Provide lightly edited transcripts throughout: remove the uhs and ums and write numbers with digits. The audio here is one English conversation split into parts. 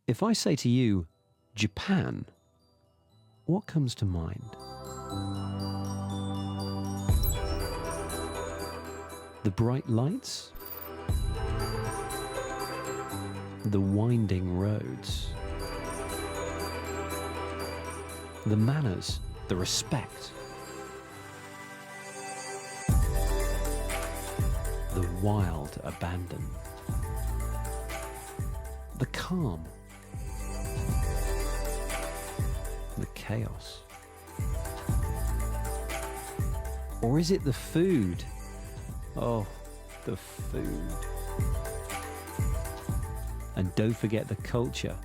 If I say to you, Japan, what comes to mind? The bright lights? The winding roads? The manners, the respect? The wild abandon? The calm? The chaos? Or is it the food? Oh, the food. And don't forget the culture,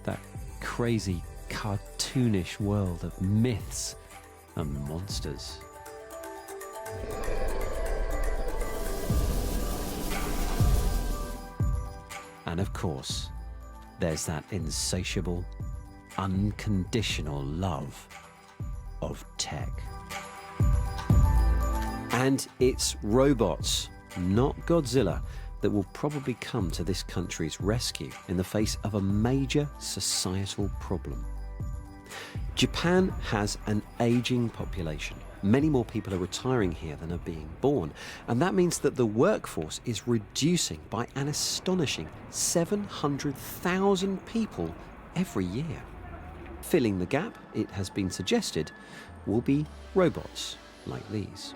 that crazy, cartoonish world of myths and monsters. And of course, there's that insatiable, unconditional love of tech. And it's robots, not Godzilla, that will probably come to this country's rescue in the face of a major societal problem. Japan has an aging population. Many more people are retiring here than are being born, and that means that the workforce is reducing by an astonishing 700,000 people every year. Filling the gap, it has been suggested, will be robots like these.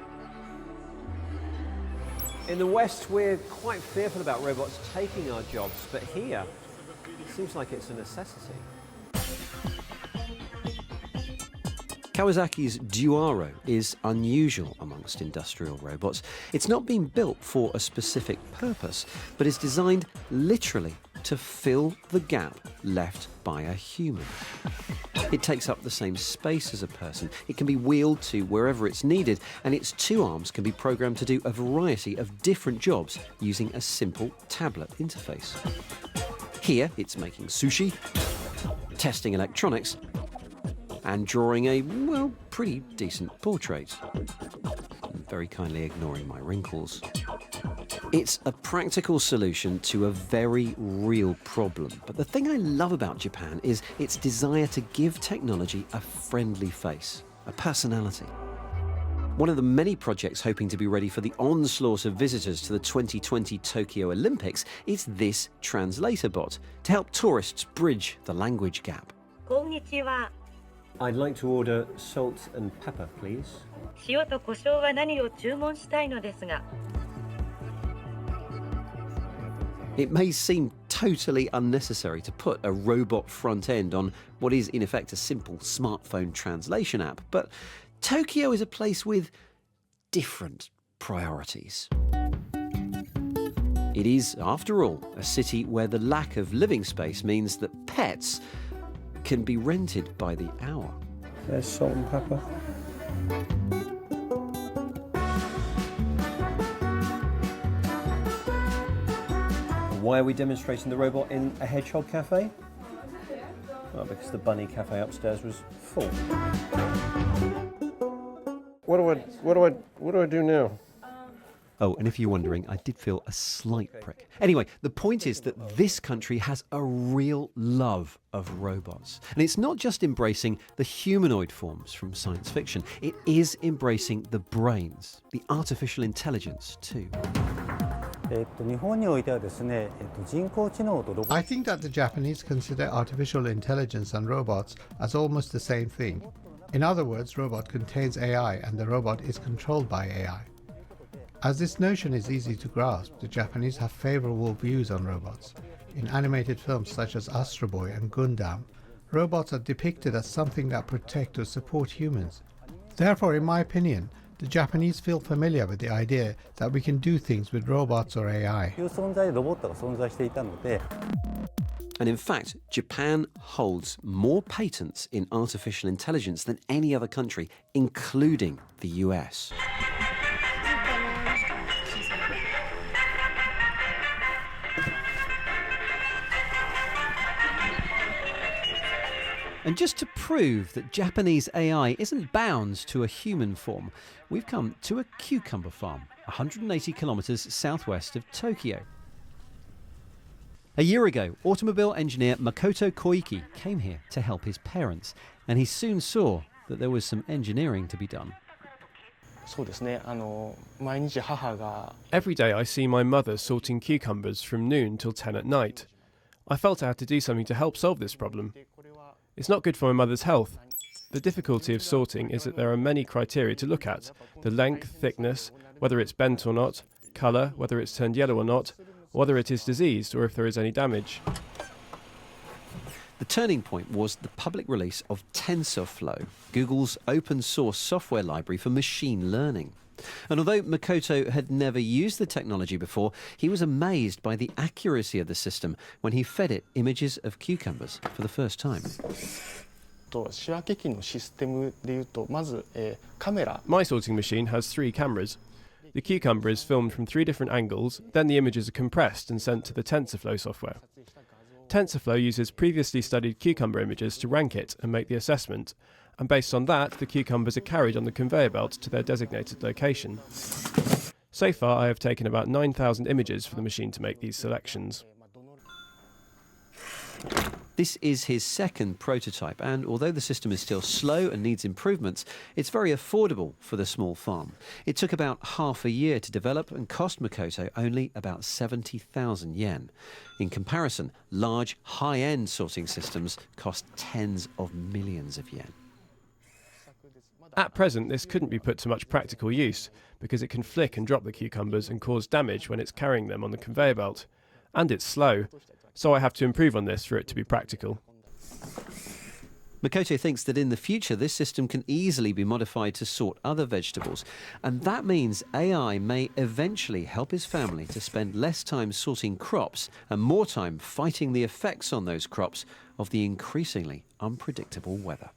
In the West, we're quite fearful about robots taking our jobs, but here, it seems like it's a necessity. Kawasaki's Duaro is unusual amongst industrial robots. It's not been built for a specific purpose, but is designed literally to fill the gap left by a human. It takes up the same space as a person, it can be wheeled to wherever it's needed, and its two arms can be programmed to do a variety of different jobs using a simple tablet interface. Here, it's making sushi, testing electronics, and drawing a, well, pretty decent portrait. I'm very kindly ignoring my wrinkles. It's a practical solution to a very real problem. But the thing I love about Japan is its desire to give technology a friendly face, a personality. One of the many projects hoping to be ready for the onslaught of visitors to the 2020 Tokyo Olympics is this translator bot to help tourists bridge the language gap. Konnichiwa. I'd like to order salt and pepper, please. 塩と胡椒は何を注文したいのですが。It may seem totally unnecessary to put a robot front end on what is in effect a simple smartphone translation app, but Tokyo is a place with different priorities. It is, after all, a city where the lack of living space means that pets can be rented by the hour. There's salt and pepper. Why are we demonstrating the robot in a hedgehog cafe? Well, because the bunny cafe upstairs was full. What do I do now? Oh, and if you're wondering, I did feel a slight prick. Anyway, the point is that this country has a real love of robots. And it's not just embracing the humanoid forms from science fiction, it is embracing the brains, the artificial intelligence too. I think that the Japanese consider artificial intelligence and robots as almost the same thing. In other words, robot contains AI and the robot is controlled by AI. As this notion is easy to grasp, the Japanese have favorable views on robots. In animated films such as Astro Boy and Gundam, robots are depicted as something that protect or support humans. Therefore, in my opinion, the Japanese feel familiar with the idea that we can do things with robots or AI. And in fact, Japan holds more patents in artificial intelligence than any other country, including the US. And just to prove that Japanese AI isn't bound to a human form, we've come to a cucumber farm, 180 kilometers southwest of Tokyo. A year ago, automobile engineer Makoto Koiki came here to help his parents, and he soon saw that there was some engineering to be done. Every day I see my mother sorting cucumbers from noon till 10 at night. I felt I had to do something to help solve this problem. It's not good for my mother's health. The difficulty of sorting is that there are many criteria to look at: the length, thickness, whether it's bent or not, colour, whether it's turned yellow or not, whether it is diseased or if there is any damage. The turning point was the public release of TensorFlow, Google's open source software library for machine learning. And although Makoto had never used the technology before, he was amazed by the accuracy of the system when he fed it images of cucumbers for the first time. My sorting machine has 3 cameras. The cucumber is filmed from 3 different angles, then the images are compressed and sent to the TensorFlow software. TensorFlow uses previously studied cucumber images to rank it and make the assessment, and based on that, the cucumbers are carried on the conveyor belt to their designated location. So far, I have taken about 9,000 images for the machine to make these selections. This is his second prototype, and although the system is still slow and needs improvements, it's very affordable for the small farm. It took about half a year to develop and cost Makoto only about 70,000 yen. In comparison, large, high-end sorting systems cost tens of millions of yen. At present, this couldn't be put to much practical use, because it can flick and drop the cucumbers and cause damage when it's carrying them on the conveyor belt. And it's slow, so I have to improve on this for it to be practical. Makoto thinks that in the future this system can easily be modified to sort other vegetables, and that means AI may eventually help his family to spend less time sorting crops and more time fighting the effects on those crops of the increasingly unpredictable weather.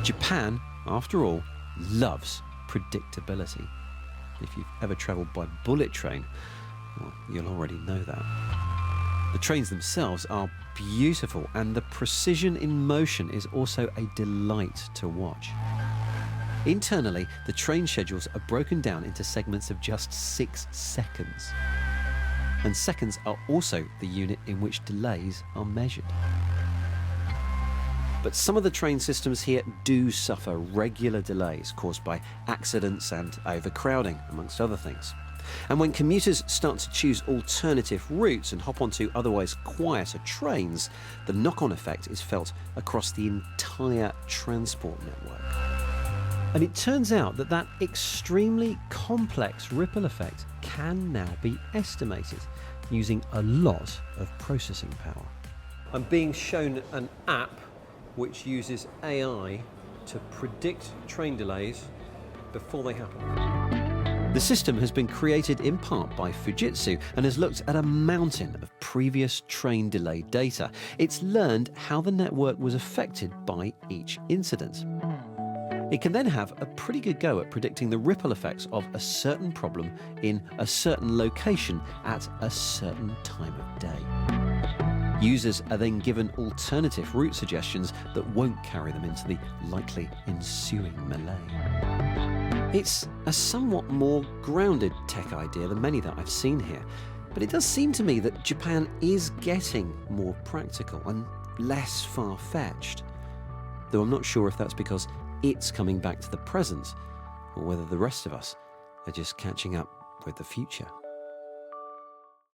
Japan, after all, loves predictability. If you've ever travelled by bullet train, well, you'll already know that. The trains themselves are beautiful, and the precision in motion is also a delight to watch. Internally, the train schedules are broken down into segments of just 6 seconds. And seconds are also the unit in which delays are measured. But some of the train systems here do suffer regular delays caused by accidents and overcrowding, amongst other things. And when commuters start to choose alternative routes and hop onto otherwise quieter trains, the knock-on effect is felt across the entire transport network. And it turns out that that extremely complex ripple effect can now be estimated using a lot of processing power. I'm being shown an app which uses AI to predict train delays before they happen. The system has been created in part by Fujitsu and has looked at a mountain of previous train delay data. It's learned how the network was affected by each incident. It can then have a pretty good go at predicting the ripple effects of a certain problem in a certain location at a certain time of day. Users are then given alternative route suggestions that won't carry them into the likely ensuing melee. It's a somewhat more grounded tech idea than many that I've seen here, but it does seem to me that Japan is getting more practical and less far-fetched. Though I'm not sure if that's because it's coming back to the present, or whether the rest of us are just catching up with the future.